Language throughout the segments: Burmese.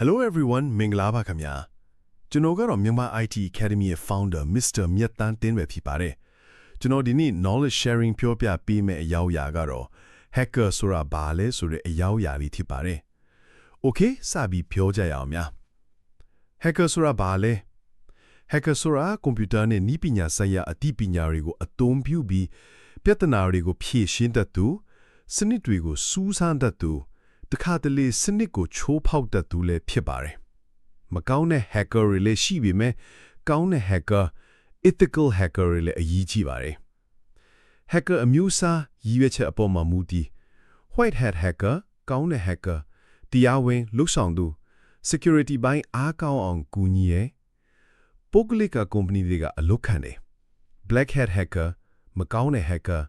Hello everyone မင်္ဂလာပါခင်ဗျာကျွန်တော်ကတော့မြန်မာ IT Academy ရဲ့ founder Mr. မြတ်တန်းတင်းပဲဖြစ်ပါတယ်ကျွန်တော်ဒီနေ့ knowledge sharing ပြောပြပေးမယ့်အရာအရာကတော့ hacker ဆိုတာဘာလဲဆိုတဲ့အရာအရာလေးဖြစ်ပါတယ် Okay စပြီးပြောကြရအောင်များ hacker ဆိုတာဘာလဲ hacker ဆိုတာကွန်ပျူတာနဲ့နည်းပညာဆိုင်ရာအသိပညာတွေကိုအသုံးပြုပြီးပြဿနာတွေကိုဖြေရှင်းတတ်သူစနစ်တွေကိုစူးစမ်းတတ်သူတခါတလေစနစ်ကိုချိုးဖောက်တတ်သူလည်းဖြစ်ပါတယ်မကောင်းတဲ့ hacker တွေလည်းရှိပေမဲ့ကောင်းတဲ့ hacker ethical hacker တွေလည်းအရေးကြီးပါတယ် hacker အမျိုးအစားရည်ရွယ်ချက်အပေါ်မှာမူတည် white hat hacker ကောင်းတဲ့ hacker တရားဝင်လှုပ်ဆောင်သူ security ဘိုင်းအားကောင်းအောင်ကူညီရယ်ပုဂ္ဂလိက company တွေကအလုပ်ခံတယ် black hat hacker မကောင်းတဲ့ hacker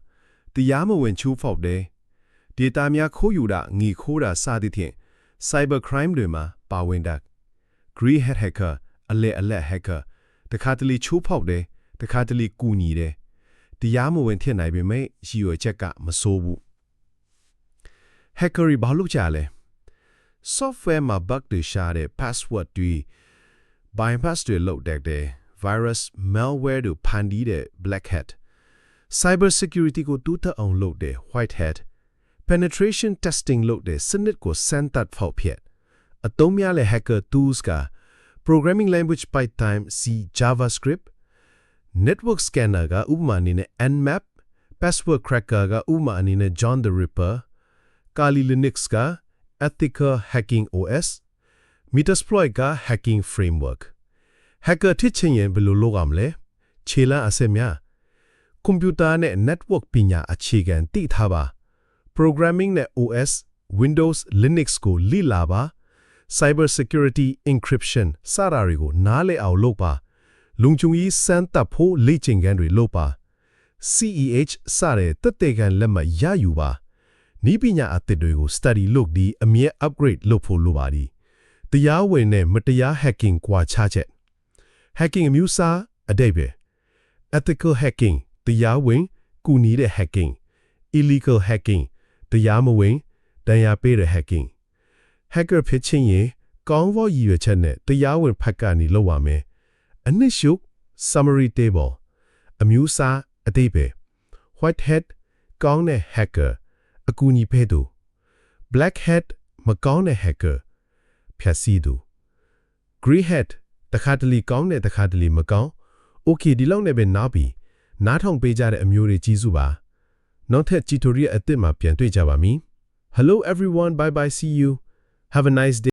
တရားမဝင်ချိုးဖောက်တယ်data များခိုးယူတာငွေခိုးတာစသဖြင့် cyber crime တွေမှာပါဝင်တာ grey hat hacker အလက် hacker တခါတလေချိုးဖောက်တယ်တခါတလေကူညီတယ်တရားမဝင်ဖြစ်နိုင်ပေမဲ့ရည်ရွယ်ချက်ကမဆိုးဘူး hacker ဘာလို့ကြလဲ software မှာ bug တွေရှာတဲ့ password တွေ bypass တွေလုပ်တတ်တယ် virus malware တွေဖန်တီးတဲ့ black hat cyber security ကိုတူးတက်အောင်လုပ်တဲ့ white hat penetration testing လုပ်တဲ့စနစ်ကိုစမ်းသပ်ဖောက်ဖျက်အသုံးများတဲ့ hacker tools က programming language Python C JavaScript network scanner ကဥပမာအနေနဲ့ Nmap password cracker ကဥပမာအနေနဲ့ John the Ripper Kali Linux က ethical hacking OS Metasploit က hacking framework hacker ထစ်ချင်ရင်ဘယ်လိုလုပ်ရမလဲခြေလမ်းအစစ်များကွန်ပျူတာနဲ့ network ပညာအခြေခံသိထားပါ programming နဲ့ OS Windows Linux ကိုလေ့လာပါ cyber security encryption စတာတွေကိုနားလည်အောင်လုပ်ပါလုံခြုံရေးစမ်းသပ်ဖို့လေ့ကျင့်ခန်းတွေလုပ်ပါ CEH စတဲ့တက်တဲ့ခံလက်မှတ်ရယူပါဤပညာအသစ်တွေကို study လုပ်ပြီးအမြဲ upgrade လုပ်ဖို့လိုပါသည်တရားဝင်နဲ့မတရား hacking ကွာခြားချက် hacking အမျိုးအစားအဓိပ္ပာယ် ethical hacking တရားဝင်ကူညီတဲ့ hacking illegal hacking တရားမဝင်ဒဏ်ရာပေးတဲ့ hacking hacker ဖြစ်ချင်းရင်ကောင်းသောရည်ရွယ်ချက်နဲ့တရားဝင်ဖက်ကနေလုပ်ရမယ်အနည်းရှု summary table အမျိုးအစားအသေးပဲ white hat ကောင်းတဲ့ hacker အကူအညီပေးသူ black hat မကောင်းတဲ့ hacker ဖြတ်စီသူ grey hat တခါတလေကောင်းတဲ့တခါတလေမကောင်း okay ဒီလောက်နဲ့ပဲနားပြီးနားထောင်ပေးကြတဲ့အမျိုးတွေကြီးစုပါနောက်ထပ် tutorial အသစ်မှာပြန်တွေ့ကြပါမည် Hello everyone bye bye see you have a nice day